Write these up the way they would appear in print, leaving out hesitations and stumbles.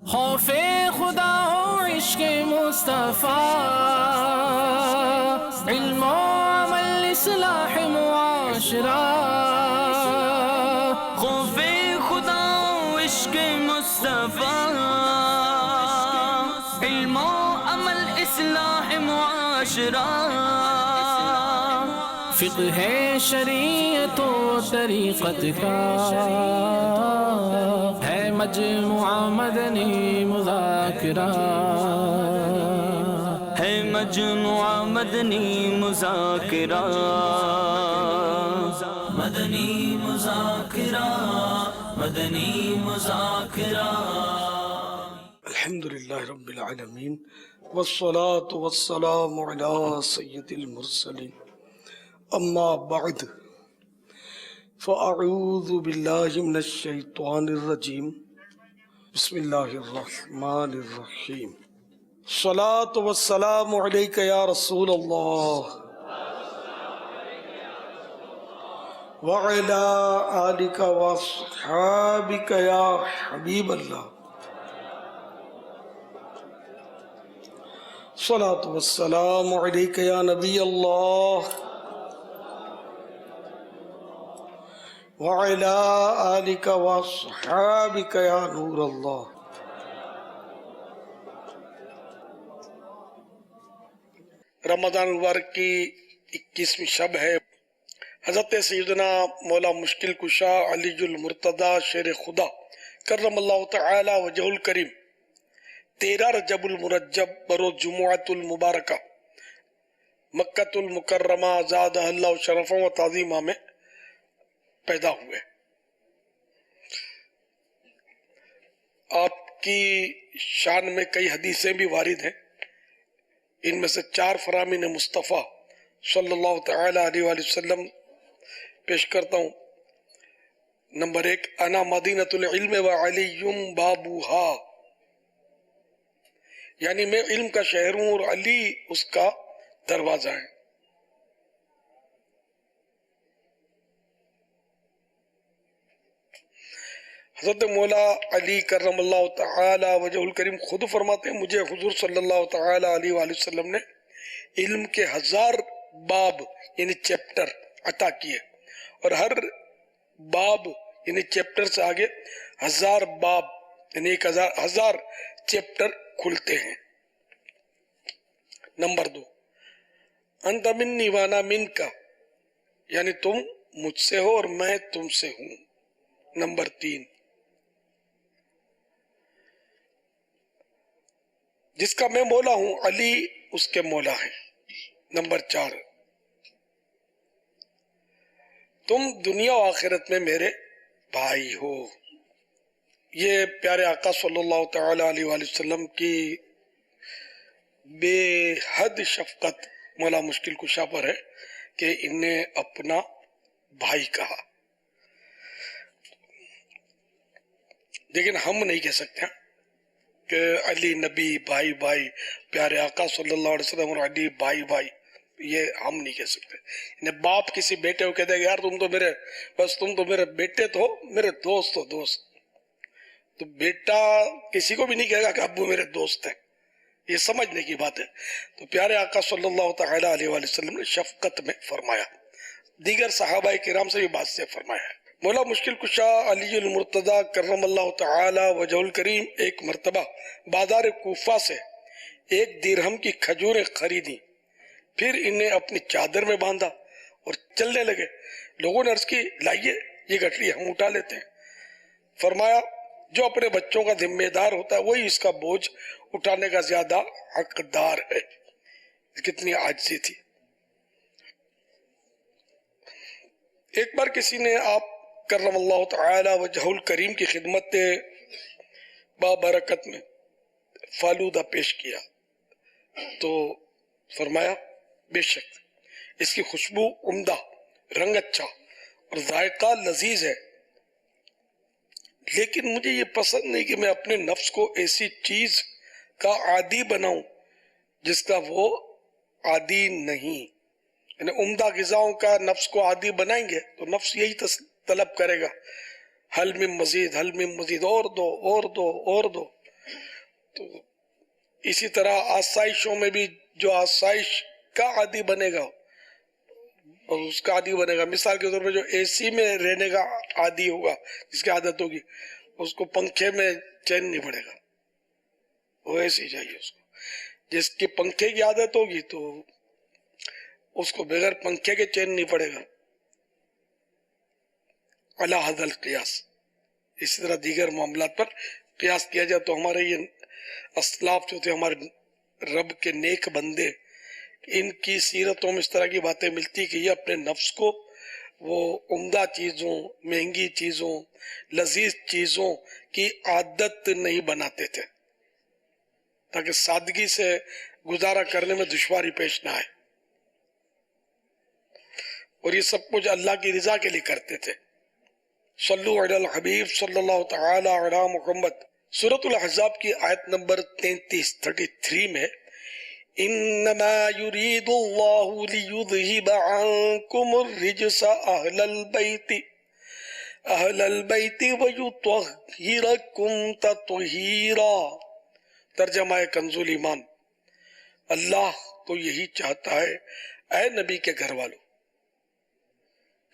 خوف خدا ہو عشق مصطفیٰ، علم و عمل اصلاح معاشرہ، خوف خدا و عشق مصطفیٰ، علم و عمل اصلاح معاشرہ، فقہ شریعت و طریقت کا ہے مجموعہ مدنی مذاکرہ، ہے مجموعہ مدنی مذاکرہ، مدنی مذاکرہ، مدنی مذاکرہ۔ الحمدللہ رب العالمین والصلاة والسلام علی سید المرسلین، اما بعد فاعوذ باللہ من الشیطان الرجیم، بسم اللہ الرحمن الرحیم۔ الصلاة والسلام علیک یا رسول اللہ وعلی آلک واصحابک یا حبیب اللہ، الصلاة والسلام علیک یا نبی اللہ وعلی آلک واصحابک یا نور اللہ۔ رمضان المبارک کی 21ویں شب ہے۔ حضرت سیدنا مولا مشکل کشا علی المرتضی شیر خدا کرم اللہ تعالی وجہ الکریم 13 رجب المرجب بروز جمعۃ المبارکہ مکۃ المکرمہ زادہ اللہ شرفا و تعظیمہ میں پیدا ہوئے۔ آپ کی شان میں کئی حدیثیں بھی وارد ہیں، ان میں سے 4 فرامین مصطفیٰ صلی اللہ تعالی علیہ وآلہ وسلم پیش کرتا ہوں۔ نمبر 1، انا مدینۃ العلم وعلی بابوہا، یعنی میں علم کا شہر ہوں اور علی اس کا دروازہ ہے۔ حضرت مولا علی کرم اللہ تعالی وجہ الکریم خود فرماتے ہیں، مجھے حضور صلی اللہ تعالی علیہ وآلہ وسلم نے علم کے 1000 باب یعنی چیپٹر عطا کیے، اور ہر باب یعنی چیپٹر سے آگے 1000 باب یعنی 1000 چیپٹر کھلتے ہیں۔ نمبر 2، انت منی وانا منکا، یعنی تم مجھ سے ہو اور میں تم سے ہوں۔ نمبر 3، جس کا میں مولا ہوں علی اس کے مولا ہے۔ نمبر 4، تم دنیا و آخرت میں میرے بھائی ہو۔ یہ پیارے آقا صلی اللہ تعالی علیہ وآلہ وسلم کی بے حد شفقت مولا مشکل کشا پر ہے کہ انہیں اپنا بھائی کہا، لیکن ہم نہیں کہہ سکتے کہ علی نبی بھائی بھائی، پیارے آقا صلی اللہ علیہ وسلم اور علی بھائی بھائی، یہ ہم نہیں کہہ سکتے۔ انہیں باپ کسی بیٹے کو کہتے ہیں یار تم تو میرے بیٹے تو میرے دوست ہو، دوست۔ تو بیٹا کسی کو بھی نہیں کہے گا کہ ابو میرے دوست ہیں، یہ سمجھنے کی بات ہے۔ تو پیارے آقا صلی اللہ تعالی علیہ وآلہ وسلم نے شفقت میں فرمایا، دیگر صحابہ کرام سے بھی بات سے فرمایا ہے۔ مولا مشکل کشا علی المرتضی کرم اللہ تعالی وجہ الکریم ایک مرتبہ بازار کوفہ سے 1 درہم کی کھجوریں خریدی، پھر انہیں اپنی چادر میں باندھا اور چلنے لگے۔ لوگوں نے عرض کی لائیے یہ گٹھڑی ہم اٹھا لیتے ہیں۔ فرمایا جو اپنے بچوں کا ذمہ دار ہوتا ہے وہی اس کا بوجھ اٹھانے کا زیادہ حقدار ہے۔ کتنی عاجزی تھی۔ ایک بار کسی نے آپ کرم اللہ تعالی وجہ الکریم کی خدمت بابرکت میں فالودہ پیش کیا تو فرمایا بے شک اس کی خوشبو عمدہ، رنگ اچھا اور ذائقہ لذیذ ہے، لیکن مجھے یہ پسند نہیں کہ میں اپنے نفس کو ایسی چیز کا عادی بناؤں جس کا وہ عادی نہیں۔ یعنی عمدہ غذاؤں کا نفس کو عادی بنائیں گے تو نفس یہی طلب کرے گا، حل من مزید، حل من مزید، اور دو اور دو اور دو۔ تو اسی طرح آسائشوں میں بھی جو آسائش کا عادی بنے گا اور اس کا عادی بنے گا، مثال کے طور پر جو اے سی میں رہنے کا عادی ہوگا، جس کی عادت ہوگی، اس کو پنکھے میں چین نہیں پڑے گا، وہ اے سی چاہیے اس کو۔ جس کی پنکھے کی عادت ہوگی تو اس کو بغیر پنکھے کے چین نہیں پڑے گا۔ علی حد القیاس، اسی طرح دیگر معاملات پر قیاس کیا جائے تو ہمارے یہ اسلاف جو تھے، ہمارے رب کے نیک بندے، ان کی سیرتوں میں اس طرح کی باتیں ملتی کہ یہ اپنے نفس کو وہ عمدہ چیزوں، مہنگی چیزوں، لذیذ چیزوں کی عادت نہیں بناتے تھے تاکہ سادگی سے گزارا کرنے میں دشواری پیش نہ آئے، اور یہ سب کچھ اللہ کی رضا کے لیے کرتے تھے۔ صلو علی الحبیب صلی اللہ تعالی علی محمد۔ سورۃ الاحزاب کی آیت نمبر 33 میں انما يريد الله ليذهب عنكم الرجس اہل البیت ویطہرکم تطہیرا۔ ترجمہ کنز ایمان، اللہ تو یہی چاہتا ہے اے نبی کے گھر والوں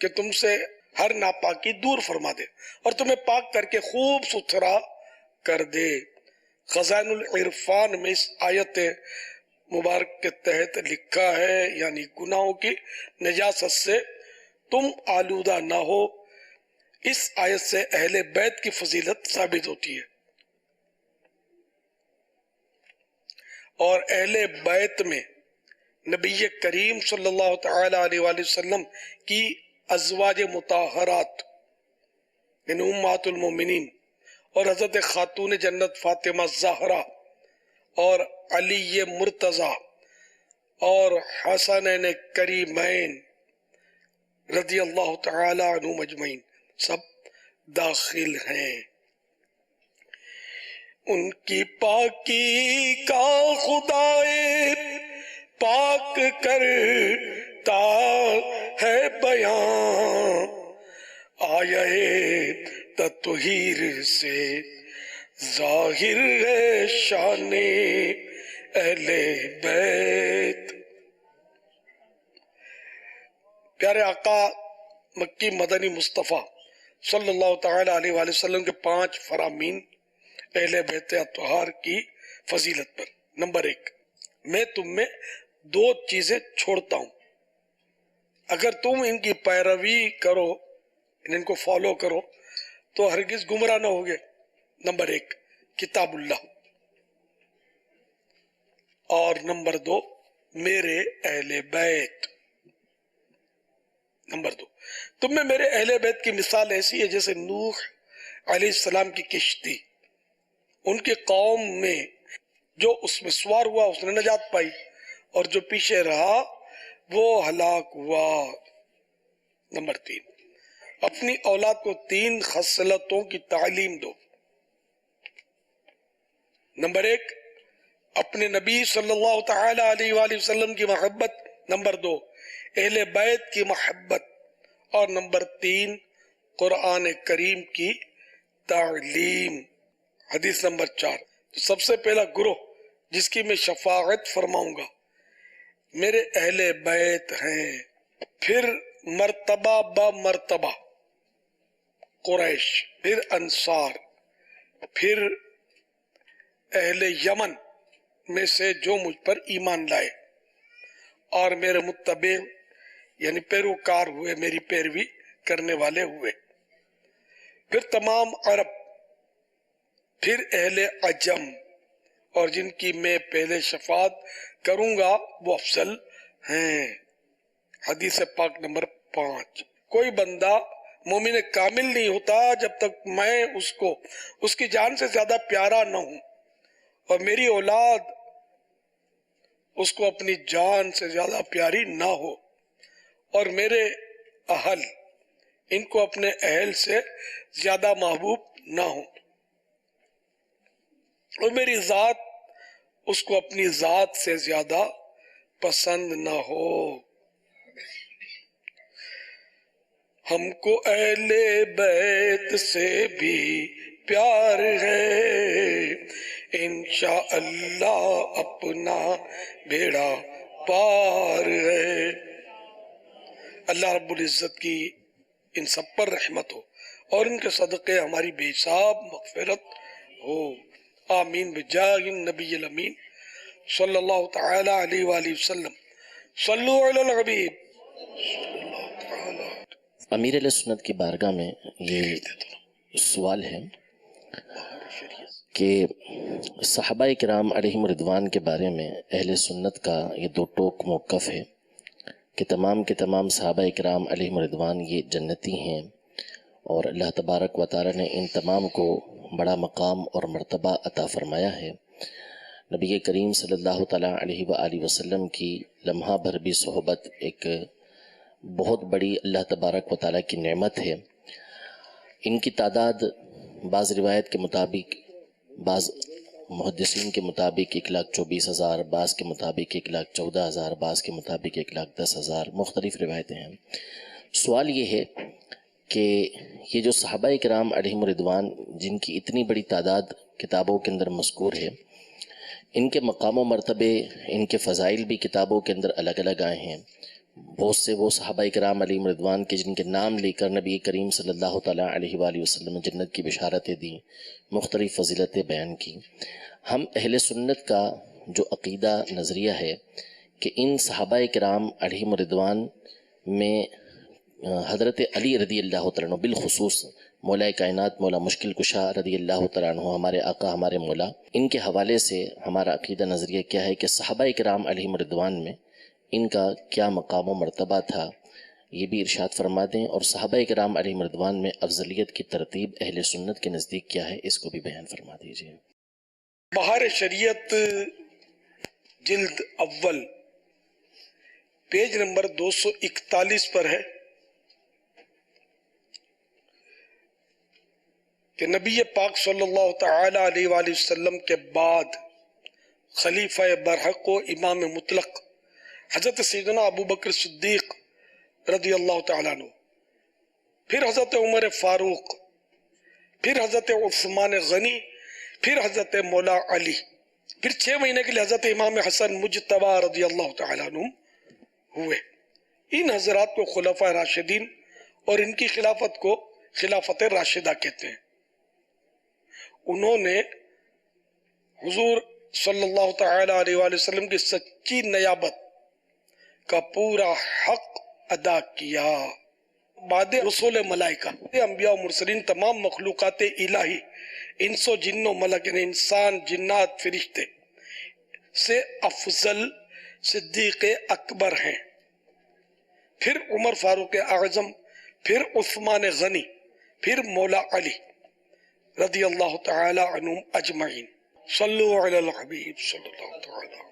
کہ تم سے ہر ناپاکی دور فرما دے اور تمہیں پاک کر کے خوب ستھرا کر دے۔ خزائن العرفان میں اس آیت مبارک کے تحت لکھا ہے، یعنی گناہوں کی نجاست سے تم آلودہ نہ ہو، اس آیت سے اہل بیت کی فضیلت ثابت ہوتی ہے، اور اہل بیت میں نبی کریم صلی اللہ تعالی علیہ وآلہ وسلم کی ازواج مطہرات یعنی امہات المومنین اور حضرت خاتون جنت فاطمہ زہرا اور علی مرتضی اور حسنین کریمین رضی اللہ تعالی عنہم اجمعین سب داخل ہیں۔ ان کی پاکی کا خدائے پاک کرتا ہے بیان، آیا تطہیر سے ظاہر ہے شان اہل بیت۔ پیارے آقا مکی مدنی مصطفیٰ صلی اللہ تعالی علیہ وآلہ وسلم کے 5 فرامین اہل بیت اطہار کی فضیلت پر۔ نمبر 1، میں تم میں 2 چیزیں چھوڑتا ہوں، اگر تم ان کی پیروی کرو، ان کو فالو کرو تو ہرگز گمراہ نہ ہوگے۔ نمبر 1 کتاب اللہ، اور نمبر 2 میرے اہل بیت۔ نمبر 2، تم میں میرے اہل بیت کی مثال ایسی ہے جیسے نوح علیہ السلام کی کشتی، ان کی قوم میں جو اس میں سوار ہوا اس نے نجات پائی، اور جو پیچھے رہا وہ ہلاک ہوا۔ نمبر 3، اپنی اولاد کو 3 خصلتوں کی تعلیم دو۔ نمبر 1، اپنے نبی صلی اللہ تعالی علیہ وآلہ وسلم کی محبت۔ نمبر 2، اہل بیت کی محبت، اور نمبر 3، قرآن کریم کی تعلیم۔ حدیث نمبر 4، تو سب سے پہلا گروہ جس کی میں شفاعت فرماؤں گا میرے اہل بیت ہیں، پھر مرتبہ با مرتبہ قریش، پھر انصار، پھر اہل یمن میں سے جو مجھ پر ایمان لائے اور میرے متبع یعنی پیروکار ہوئے، میری پیروی کرنے والے ہوئے، پھر تمام عرب، پھر اہل عجم، اور جن کی میں پہلے شفاعت کروں گا وہ افضل ہیں۔ حدیث پاک نمبر 5۔ کوئی بندہ مومن کامل نہیں ہوتا جب تک میں اس کو اس کی جان سے زیادہ پیارا نہ ہوں، اور میری اولاد اس کو اپنی جان سے زیادہ پیاری نہ ہو، اور میرے اہل ان کو اپنے اہل سے زیادہ محبوب نہ ہوں، اور میری ذات اس کو اپنی ذات سے زیادہ پسند نہ ہو۔ ہم کو اہل بیت سے بھی پیار ہے، انشاءاللہ اپنا بیڑا پار ہے۔ اللہ رب العزت کی ان سب پر رحمت ہو اور ان کے صدقے ہماری بے حساب مغفرت ہو، آمین بجاہ النبی الامین صلی اللہ تعالی علیہ وآلہ وسلم۔ صلو علی الحبیب۔ امیر علیہ سنت کی بارگاہ میں یہ سوال ہے کہ صحابہ کرام علیہم رضوان کے بارے میں اہل سنت کا یہ دو ٹوک موقف ہے کہ تمام کے تمام صحابہ کرام علیہم رضوان یہ جنتی ہیں، اور اللہ تبارک و تعالی نے ان تمام کو بڑا مقام اور مرتبہ عطا فرمایا ہے۔ نبی کریم صلی اللہ تعالیٰ علیہ وآلہ وسلم کی لمحہ بھر بھی صحبت ایک بہت بڑی اللہ تبارک و تعالیٰ کی نعمت ہے۔ ان کی تعداد بعض روایت کے مطابق، بعض محدثین کے مطابق 1,24,000، بعض کے مطابق 1,14,000، بعض کے مطابق 1,10,000، مختلف روایتیں ہیں۔ سوال یہ ہے کہ یہ جو صحابہ کرام علیہم رضوان جن کی اتنی بڑی تعداد کتابوں کے اندر مذکور ہے، ان کے مقام و مرتبے، ان کے فضائل بھی کتابوں کے اندر الگ الگ آئے ہیں۔ بہت سے وہ صحابہ کرام علیہم رضوان کے جن کے نام لے کر نبی کریم صلی اللہ تعالیٰ علیہ وآلہ وسلم نے جنت کی بشارتیں دیں، مختلف فضیلتیں بیان کی۔ ہم اہل سنت کا جو عقیدہ نظریہ ہے کہ ان صحابہ کرام علیہم رضوان میں حضرت علی رضی اللہ تعالیٰ عنہ، بالخصوص مولا کائنات مولا مشکل کشا رضی اللہ تعالیٰ عنہ، ہمارے آقا ہمارے مولا، ان کے حوالے سے ہمارا عقیدہ نظریہ کیا ہے کہ صحابہ کرام علیہم رضوان میں ان کا کیا مقام و مرتبہ تھا، یہ بھی ارشاد فرما دیں، اور صحابہ کرام علیہم رضوان میں افضلیت کی ترتیب اہل سنت کے نزدیک کیا ہے، اس کو بھی بیان فرما دیجیے۔ بہار شریعت جلد اول پیج نمبر 241 پر ہے کہ نبی پاک صلی اللہ تعالی علیہ وآلہ وسلم کے بعد خلیفہ برحق و امام مطلق حضرت سیدنا ابو بکر صدیق رضی اللہ تعالیٰ عنہ، پھر حضرت عمر فاروق، پھر حضرت عثمان غنی، پھر حضرت مولا علی، پھر 6 مہینے کے لیے حضرت امام حسن مجتبی رضی اللہ تعالیٰ عنہ ہوئے۔ ان حضرات کو خلفاء راشدین اور ان کی خلافت کو خلافت راشدہ کہتے ہیں۔ انہوں نے حضور صلی اللہ تعالی علیہ وآلہ وسلم کی سچی نیابت کا پورا حق ادا کیا۔ بعد رسول ملائکہ، انبیاء و مرسلین، تمام مخلوقات الہی، انس و جن و ملک، یعنی انسان، جنات، فرشتے سے افضل صدیق اکبر ہیں، پھر عمر فاروق اعظم، پھر عثمان غنی، پھر مولا علی رضی اللہ تعالی عنہم اجمعین۔ صلو علی الحبیب صلی اللہ تعالی عنہ۔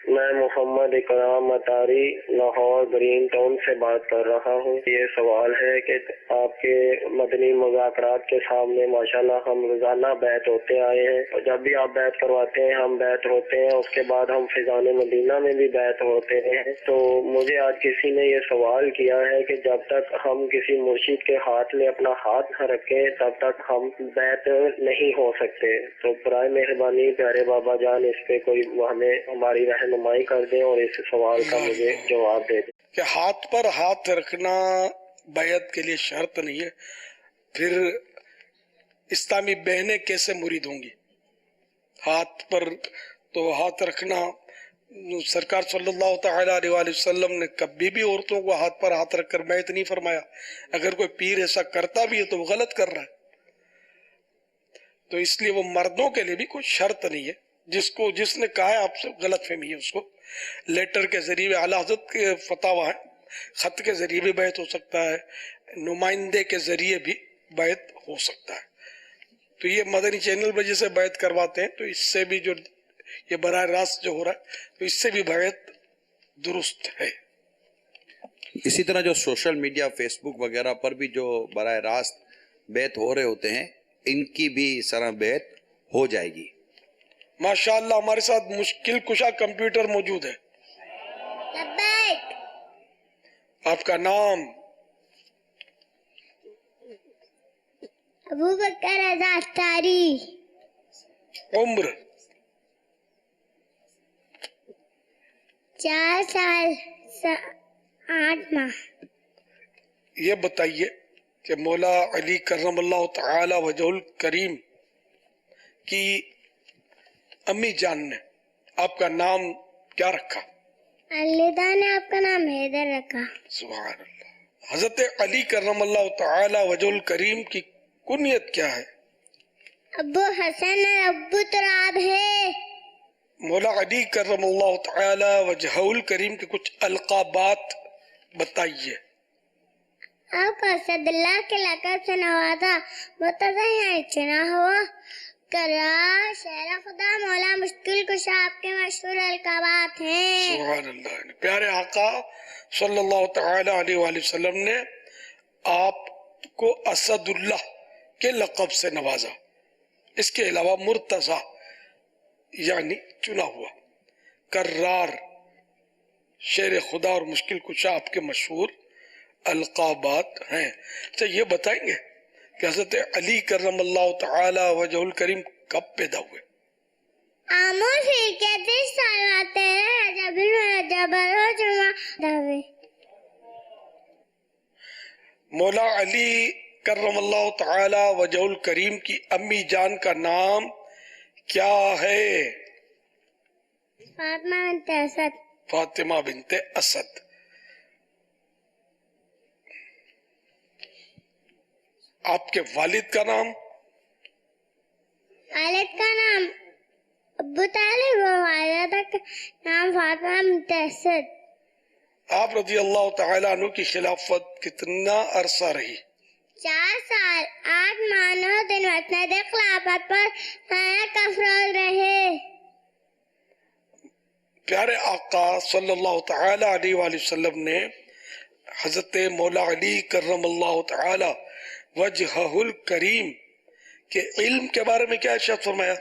میں محمد اکرام اطاری لاہور گرین ٹاؤن سے بات کر رہا ہوں۔ یہ سوال ہے کہ آپ کے مدنی مذاکرات کے سامنے ماشاءاللہ ہم روزانہ بیعت ہوتے آئے ہیں، اور جب بھی آپ بیعت کرواتے ہیں ہم بیعت ہوتے ہیں، اس کے بعد ہم فیضان مدینہ میں بھی بیعت ہوتے ہیں۔ تو مجھے آج کسی نے یہ سوال کیا ہے کہ جب تک ہم کسی مرشد کے ہاتھ میں اپنا ہاتھ نہ رکھیں تب تک ہم بیعت نہیں ہو سکتے۔ تو برائے مہربانی پیارے بابا جان اس پہ کوئی ہمیں ہماری رہنمائی کر دیں اور اس سوال کا مجھے جواب دے دیں کہ ہاتھ پر ہاتھ رکھنا بیعت کے لیے شرط نہیں ہے، پھر اسلامی بہنیں کیسے مرید ہوں گی؟ ہاتھ پر تو ہاتھ رکھنا، سرکار صلی اللہ تعالی علیہ وآلہ وسلم نے کبھی بھی عورتوں کو ہاتھ پر ہاتھ رکھ کر بیعت نہیں فرمایا۔ اگر کوئی پیر ایسا کرتا بھی ہے تو وہ غلط کر رہا ہے۔ تو اس لیے وہ مردوں کے لیے بھی کوئی شرط نہیں ہے۔ جس نے کہا ہے آپ سے غلط فہمی ہے، اس کو لیٹر کے ذریعے، اعلیٰ حضرت کے فتاوی ہے، خط کے ذریعے بھی بیعت ہو سکتا ہے، نمائندے کے ذریعے بھی بیعت ہو سکتا ہے۔ تو یہ مدنی چینل پر جسے بیعت کرواتے ہیں تو اس سے بھی جو یہ براہ راست جو ہو رہا ہے تو اس سے بھی بیعت درست ہے۔ اسی طرح جو سوشل میڈیا، فیس بک وغیرہ پر بھی جو براہ راست بیعت ہو رہے ہوتے ہیں، ان کی بھی اس طرح بیعت ہو جائے گی۔ ماشاءاللہ ہمارے ساتھ مشکل کشا کمپیوٹر موجود ہے۔ آپ کا نام؟ ابو بکر رضا اختاری. عمر 4 سال 8 ماہ. یہ بتائیے کہ مولا علی کرم اللہ تعالی وجہ الکریم کی امی جان نے آپ کا نام کیا رکھا؟ والدہ نے آپ کا نام حیدر رکھا. سبحان اللہ. حضرت علی کرم اللہ تعالی وجہ الکریم کی کنیت کیا ہے؟ ابو حسن اور ابو تراب ہے. مولا علی کرم اللہ تعالی وجہ الکریم کے کچھ القابات بتائیے. آپ کو اسد اللہ کے لقب سے نوازا، متضیع چنا ہوا کرا شہر خدا مولا مشکل کشا آپ کے مشہور القابات ہیں. سبحان اللہ. پیارے آقا صلی اللہ تعالی علیہ وآلہ وسلم نے آپ کو اسد اللہ کے لقب سے نوازا. اس کے علاوہ مرتضی یعنی چنا ہوا، کرار شیر خدا اور مشکل کشا آپ کے مشہور القابات ہیں. اچھا یہ بتائیں گے کہ حضرت علی کرم اللہ تعالی وجہ الکریم کب پیدا ہوئے؟ آموز ہی کے 30 سال آتے ہیں جب جبر ہو جمعہ دھوے. مولا علی کرم اللہ تعالی وجہ الکریم کی امی جان کا نام کیا ہے؟ فاطمہ بنت اسد. فاطمہ بنت اسد. آپ کے والد کا نام؟ والد کا نام ابو طالب اور والدہ کا نام فاطمہ بنت اسد. آپ رضی اللہ تعالی عنہ کی خلافت کتنا عرصہ رہی؟ 4 سال 8 ماہ 9 دن مسند خلافت پر افروز رہے. پیارے آقا صلی اللہ تعالی علیہ وآلہ وسلم نے حضرت مولا علی کرم اللہ تعالی وجہ الکریم کے علم کے بارے میں کیا ارشاد فرمایا؟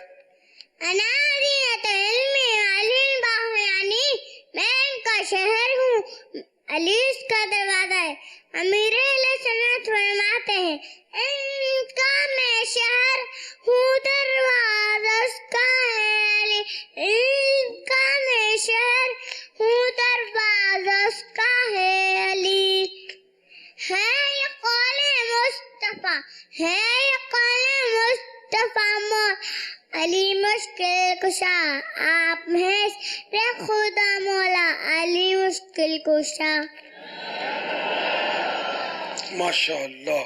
انا مدینۃ علم علی باہ، یعنی میں ان کا شہر ہوں، علی اس کا دروازہ ہے. امیر اہل سنت فرماتے ہیں ان کا میں شہر ہوں، دروازہ اس کا ہے علی. ان کا میں شہر ہوں، دروازہ اس کا ہے علی. ہے یہ قول مصطفیٰ، ہے یہ قول مصطفیٰ، علی مشکل کشا آپ ہیں خدا مولا علی مشکل کشا. ماشاء اللہ.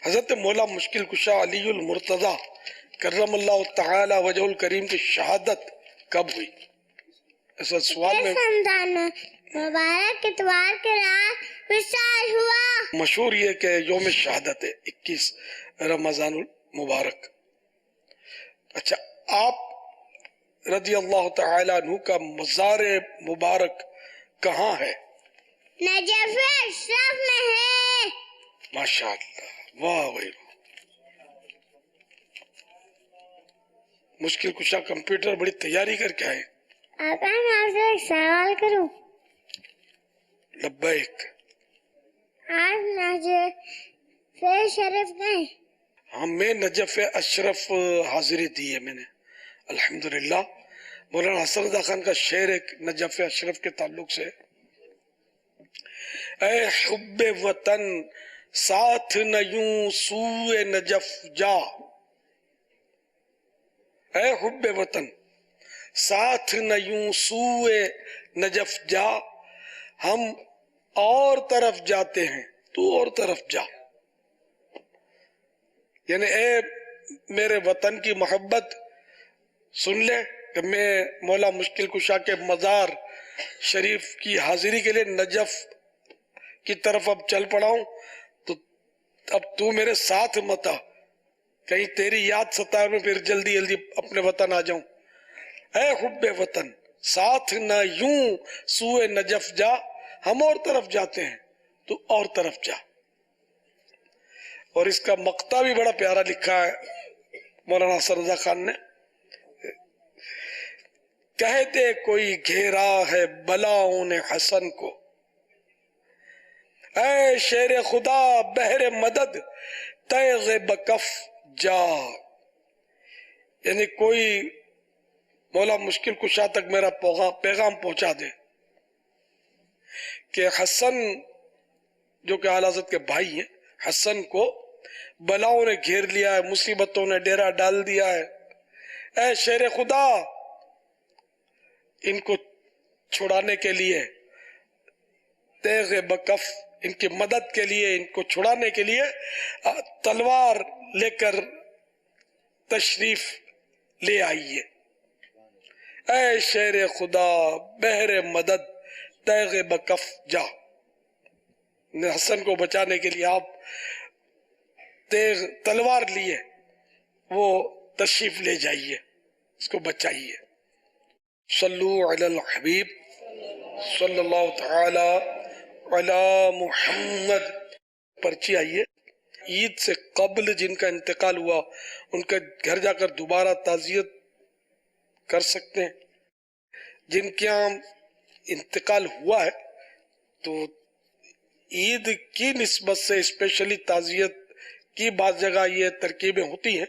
حضرت مولا مشکل کشا علی المرتضی کرم اللہ تعالی وجہ الکریم کی شہادت کب ہوئی؟ ایسا سوال میں رمضان مبارک اتوار کے رات وصال ہوا. مشہور یہ کہ یوم شہادت ہے 21 رمضان المبارک. اچھا آپ رضی اللہ تعالی عنہ کا مزار مبارک کہاں ہے؟ نجف اشرف میں ہے. ماشاء اللہ. واہ بھائی مشکل کشا کمپیوٹر بڑی تیاری کر کے آئے. آپ آپ سے ایک سوال کروں؟ لبیک. آج نجف شریف گئے؟ ہاں میں نجف اشرف حاضری دی ہے میں نے الحمدللہ. مولانا حسن رضا خان کا شعر ایک نجف اشرف کے تعلق سے، اے حب وطن ساتھ نہ یوں سوئے نجف جا. اے حب وطن ساتھ نہ یوں سوئے نجف جا، ہم اور طرف جاتے ہیں تو اور طرف جا. یعنی اے میرے وطن کی محبت سن لے کہ میں مولا مشکل کشا کے مزار شریف کی حاضری کے لیے نجف کی طرف اب چل پڑا ہوں، تو اب تو میرے ساتھ مت آ، کہیں تیری یاد ستائے میں پھر جلدی جلدی اپنے وطن آ جاؤں. اے حب وطن ساتھ نہ یوں سوئے نجف جا، ہم اور طرف جاتے ہیں تو اور طرف جا. اور اس کا مقطع بھی بڑا پیارا لکھا ہے مولانا حسن رضا خان نے. کہتے کوئی گھیرا ہے بلاؤں نے حسن کو، اے شیر خدا بہر مدد تیغ بکف جا، یعنی کوئی مولا مشکل کشا تک میرا پیغام پہنچا دے کہ حسن جو کہ اعلی حضرت کے بھائی ہیں، حسن کو بلاؤں نے گھیر لیا ہے، مصیبتوں نے ڈیرا ڈال دیا ہے، اے شیر خدا ان کو چھڑانے کے لیے، تیغ بکف ان کی مدد کے لیے، ان کو چھڑانے کے لیے تلوار لے کر تشریف لے آئیے۔ اے شیر خدا بہر مدد تیغ بکف جا، حسن کو بچانے کے لیے آپ تلوار لیے وہ تشریف لے جائیے، اس کو بچائیے۔ صلو علی الحبیب صلی اللہ تعالی علی محمد۔ پرچی آئیے، عید سے قبل جن کا انتقال ہوا ان کا گھر جا کر دوبارہ تعزیت کر سکتے ہیں۔ جن کے یہاں انتقال ہوا ہے تو عید کی نسبت سے اسپیشلی تعزیت کی بعض جگہ یہ ترکیبیں ہوتی ہیں،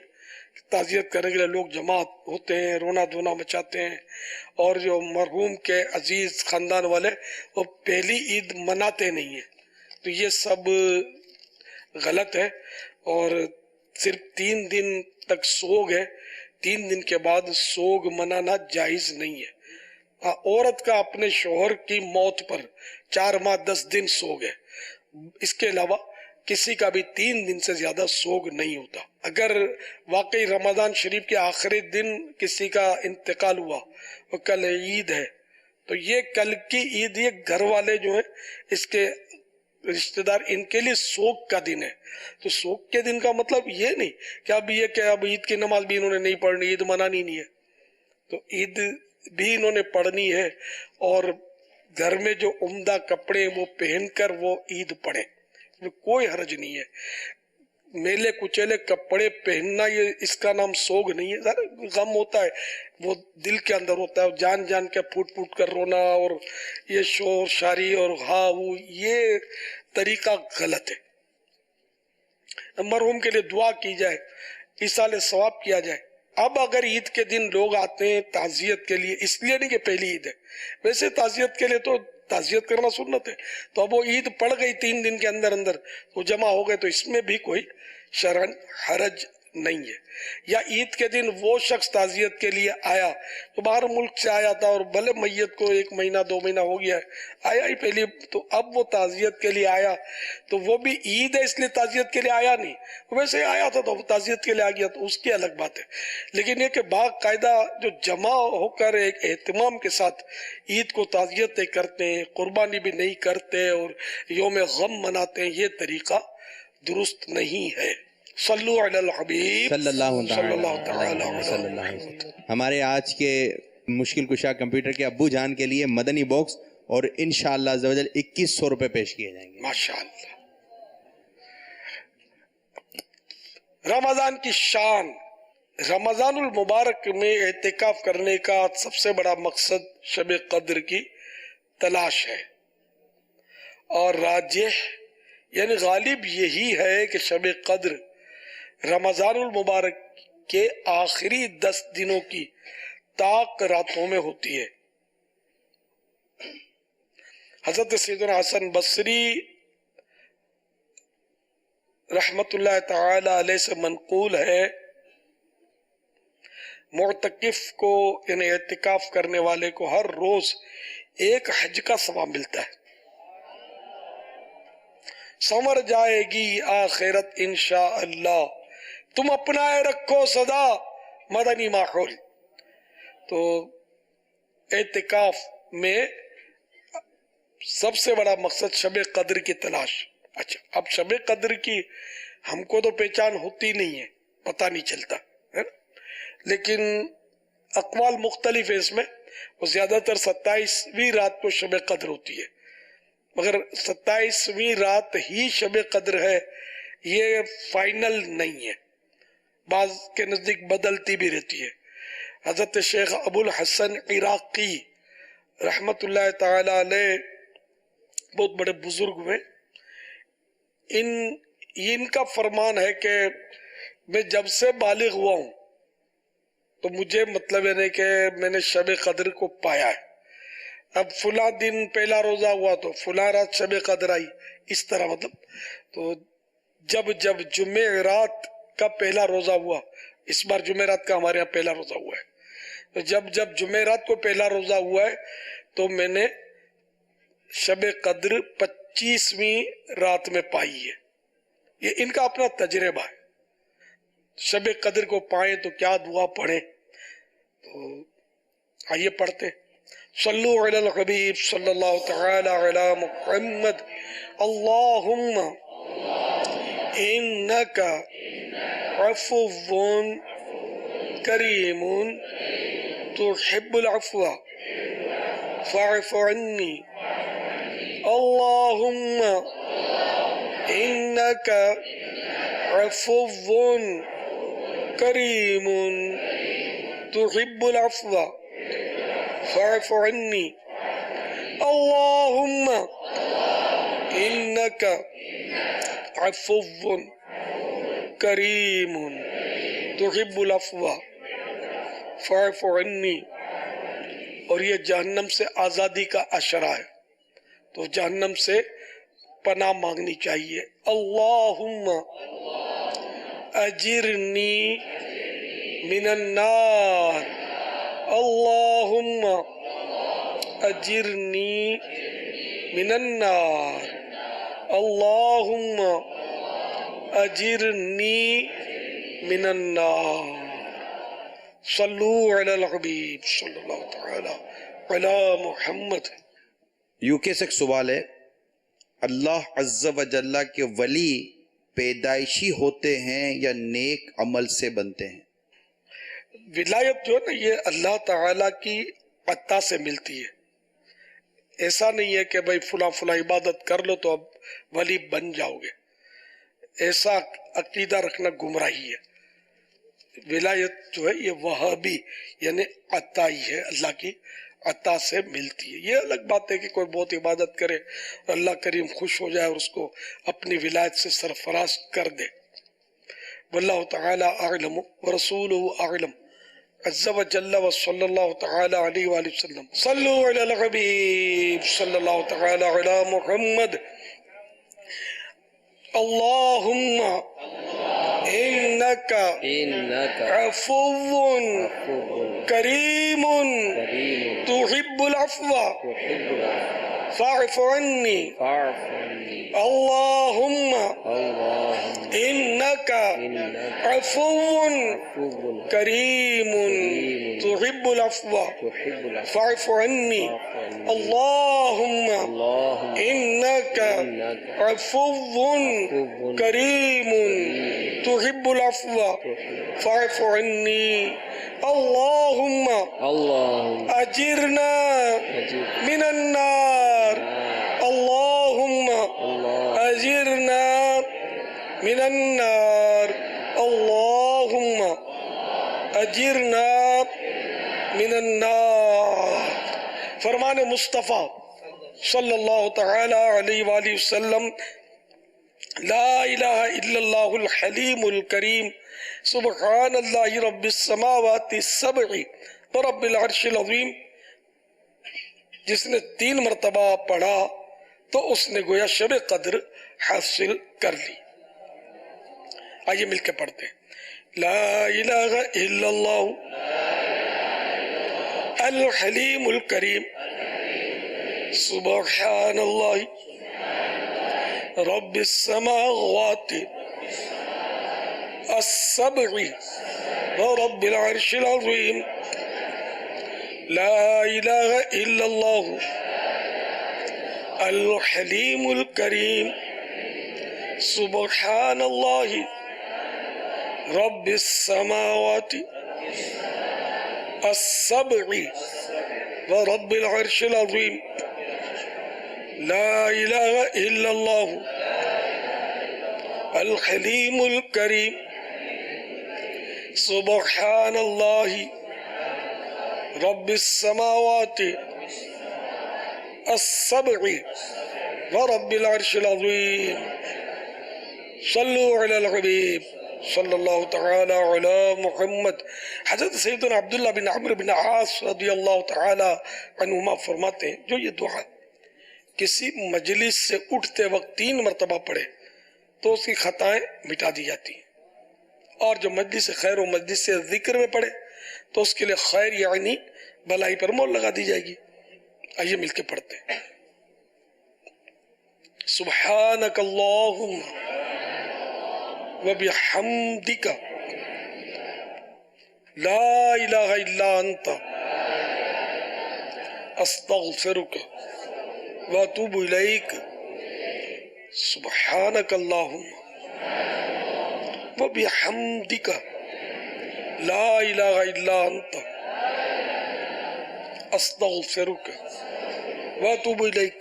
تعزیت کرنے کے لیے لوگ جمع ہوتے ہیں، رونا دھونا مچاتے ہیں، اور جو مرحوم کے عزیز خاندان والے وہ پہلی عید مناتے نہیں ہیں، تو یہ سب غلط ہے، اور صرف 3 دن تک سوگ ہے، 3 دن کے بعد سوگ منانا جائز نہیں ہے۔ عورت کا اپنے شوہر کی موت پر 4 ماہ 10 دن سوگ ہے، اس کے علاوہ کسی کا بھی 3 دن سے زیادہ سوگ نہیں ہوتا۔ اگر واقعی رمضان شریف کے آخری دن کسی کا انتقال ہوا اور کل عید ہے تو یہ کل کی عید یہ گھر والے جو ہیں اس کے رشتہ دار ان کے لیے سوگ کا دن ہے، تو سوگ کے دن کا مطلب یہ نہیں کہ اب عید کی نماز بھی انہوں نے نہیں پڑھنی، عید منانی نہیں ہے، تو عید بھی انہوں نے پڑھنی ہے، اور گھر میں جو عمدہ کپڑے وہ پہن کر وہ عید پڑھیں، کوئی حرج نہیں ہے۔ میلے کچیلے کپڑے پہننا یہ اس کا نام سوگ نہیں ہے، ذرا غم ہوتا ہے، وہ دل کے اندر ہوتا ہے، جان جان کے پھوٹ پھوٹ کر رونا اور یہ شور شاری اور ہاں وہ یہ طریقہ غلط ہے۔ مرحوم کے لیے دعا کی جائے، ایصال ثواب کیا جائے۔ اب اگر عید کے دن لوگ آتے ہیں تعزیت کے لیے، اس لیے نہیں کہ پہلی عید ہے، ویسے تعزیت کے لیے تو تعزیت کرنا سنت ہے، تو اب وہ عید پڑ گئی 3 دن کے اندر وہ جمع ہو گئے، تو اس میں بھی کوئی شرعن حرج نہیں ہے۔ یا عید کے دن وہ شخص تعزیت کے لیے آیا تو باہر ملک سے آیا تھا، اور بھلے میت کو 1 مہینہ 2 مہینہ ہو گیا ہے، آیا ہی پہلی، تو اب وہ تعزیت کے لیے آیا تو وہ بھی عید ہے اس لیے تعزیت کے لیے آیا نہیں، ویسے آیا تھا تو وہ تعزیت کے لیے آ گیا، تو اس کی الگ بات ہے۔ لیکن یہ کہ باقاعدہ جو جمع ہو کر ایک اہتمام کے ساتھ عید کو تعزیتیں کرتے ہیں، قربانی بھی نہیں کرتے اور یوم غم مناتے ہیں، یہ طریقہ درست نہیں ہے۔ صلو علی الحبیب صلی اللہ تعالی علیہ وسلم۔ ہمارے آج کے مشکل کشا کمپیوٹر کے ابو جان کے لیے مدنی باکس اور انشاءاللہ عزوجل 2100 روپے پیش کیے جائیں گے۔ ماشاءاللہ۔ رمضان کی شان، رمضان المبارک میں اعتکاف کرنے کا سب سے بڑا مقصد شب قدر کی تلاش ہے، اور راجح یعنی غالب یہی ہے کہ شب قدر رمضان المبارک کے آخری 10 دنوں کی طاق راتوں میں ہوتی ہے۔ حضرت سیدنا حسن بصری رحمت اللہ تعالی علیہ سے منقول ہے، معتکف کو یعنی اعتکاف کرنے والے کو ہر روز 1 حج کا ثواب ملتا ہے۔ سمر جائے گی آخرت انشاءاللہ، تم اپنائے رکھو صدا مدنی ماحول۔ تو اعتکاف میں سب سے بڑا مقصد شب قدر کی تلاش۔ اچھا، اب شب قدر کی ہم کو تو پہچان ہوتی نہیں ہے، پتہ نہیں چلتا ہے، لیکن اقوال مختلف ہے اس میں، وہ زیادہ تر 27ویں رات کو شب قدر ہوتی ہے، مگر 27ویں رات ہی شب قدر ہے یہ فائنل نہیں ہے، بعض کے نزدیک بدلتی بھی رہتی ہے۔ حضرت شیخ ابو الحسن عراقی رحمت اللہ تعالی علیہ بہت بڑے بزرگ ہوئے، ان یہ ان کا فرمان ہے کہ میں جب سے بالغ ہوا ہوں تو مجھے مطلب یعنی کہ میں نے شب قدر کو پایا ہے. اب فلاں دن پہلا روزہ ہوا تو فلاں رات شب قدر آئی، اس طرح مطلب. تو جب جب جمعرات کا پہلا روزہ ہوا، اس بار جمعرات کا ہمارے یہاں پہلا روزہ ہوا ہے، تو جب جب جمعرات کو پہلا روزہ ہوا ہے تو میں نے شب قدر 25ویں رات میں پائی ہے. یہ ان کا اپنا تجربہ ہے. شب قدر کو پائیں تو کیا دعا پڑھیں، تو آئیے پڑھتے. صلو علی الحبیب صلی اللہ تعالی علی محمد. اللہم انکا عفو کریم تحب العفو فاعف عنی. اللہم انکا عفو کریم تحب العفو فاعف عنی. اللہم انکا عفو کریم تحب العفو فاعف عنی. اور یہ جہنم سے آزادی کا اشارہ ہے، تو جہنم سے پناہ مانگنی چاہیے. اللہم اجرنی من النار. اللہم اجرنی من النار. اللہم اجرنی من النار. صلو علی الحبیب صلی اللہ تعالی علی محمد. یوکے سے ایک سوال ہے، اللہ عز و جل کے ولی پیدائشی ہوتے ہیں یا نیک عمل سے بنتے ہیں؟ ولایت جو ہے نا یہ اللہ تعالیٰ کی عطا سے ملتی ہے. ایسا نہیں ہے کہ بھائی فلاں فلاں عبادت کر لو تو اب ولی بن جاؤ گے. ایسا عقیدہ رکھنا گمراہی ہے. ولایت جو ہے یہ وہابی یعنی عطا ہی ہے، اللہ کی عطا سے ملتی ہے. یہ الگ بات ہے کہ کوئی بہت عبادت کرے اللہ کریم خوش ہو جائے اور اس کو اپنی ولایت سے سرفراز کر دے. واللہ تعالی اعلم ورسولہ اعلم عز و جل و صلی اللہ تعالی علیہ وآلہ وسلم. صلو علی الحبیب صلی اللہ تعالی علی محمد. اللہم انکا عفو کریم تحب العفو فاعف عنی. اللہم انکا عفو کریم تحب العفو فاعف عنی. اللہم انکا عفو کریم تحب العفو فاعف عنی. اللہم اجرنا من النار. اللہم اجرنا من النار. اللہم اجرنا من النار. فرمان مصطفیٰ صلی اللہ تعالی علیہ وآلہ وسلم. لا الہ الا اللہ الحلیم الکریم سبحان اللہ رب السماوات السبع ورب العرش العظیم. جس نے 3 مرتبہ پڑھا تو اس نے گویا شب قدر حاصل کر لی. آئیے مل کے پڑھتے ہیں. لا الہ الا اللہ الحلیم الکریم سبحان اللہ رب السماوات السبع ورب العرش العظیم. لا الہ الا اللہ الحلیم الکریم سبحان اللہ رب السماوات السبع ورب العرش العظیم. لا الہ الا اللہ الحلیم الکریم سبحان اللہ رب السماوات السبع ورب العرش العظیم. صلو علی الحبیب صلی اللہ تعالی علی محمد. حضرت سیدنا عبداللہ بن عمرو بن عاص رضی اللہ تعالی عنہما فرماتے ہیں جو یہ دعا کسی مجلس سے اٹھتے وقت 3 مرتبہ پڑھے تو اس کی خطائیں مٹا دی جاتی ہیں، اور جو مجلس خیر و مجلس سے ذکر میں پڑھے تو اس کے لیے خیر یعنی بھلائی پر مہر لگا دی جائے گی. آئیے مل کے پڑھتے ہیں. سبحانک اللہم وبحمدک لا الہ الا انت استغفرک واتوب الیک. سبحانک اللہم وبحمدک لا الہ الا انت استغفرک واتوب الیک.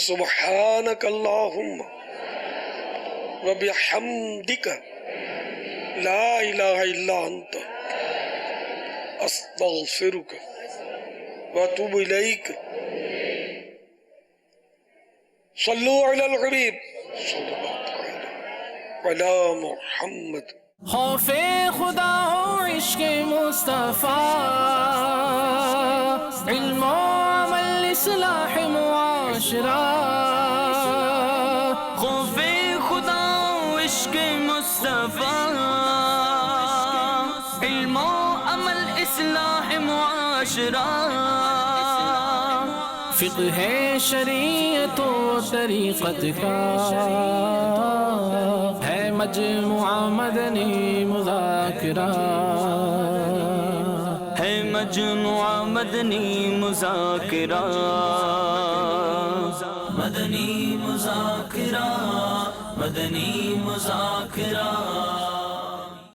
سبحانک اللہم وبحمدک لا الہ الا انت استغفرک واتوب الیک. صلو علی الحبیب صلی اللہ علی محمد. خوف خدا ہو عشق مصطفیٰ، علم و عمل اصلاح معاشرہ. خوف خدا و عشق مصطفیٰ، علم و عمل اصلاح معاشرہ. فقہ شریعت و طریقت کا ہے مجموعہ مدنی مذاکرہ، ہے مجموعہ مدنی مذاکرہ. مدنی مذاکرہ، مدنی مذاکرہ.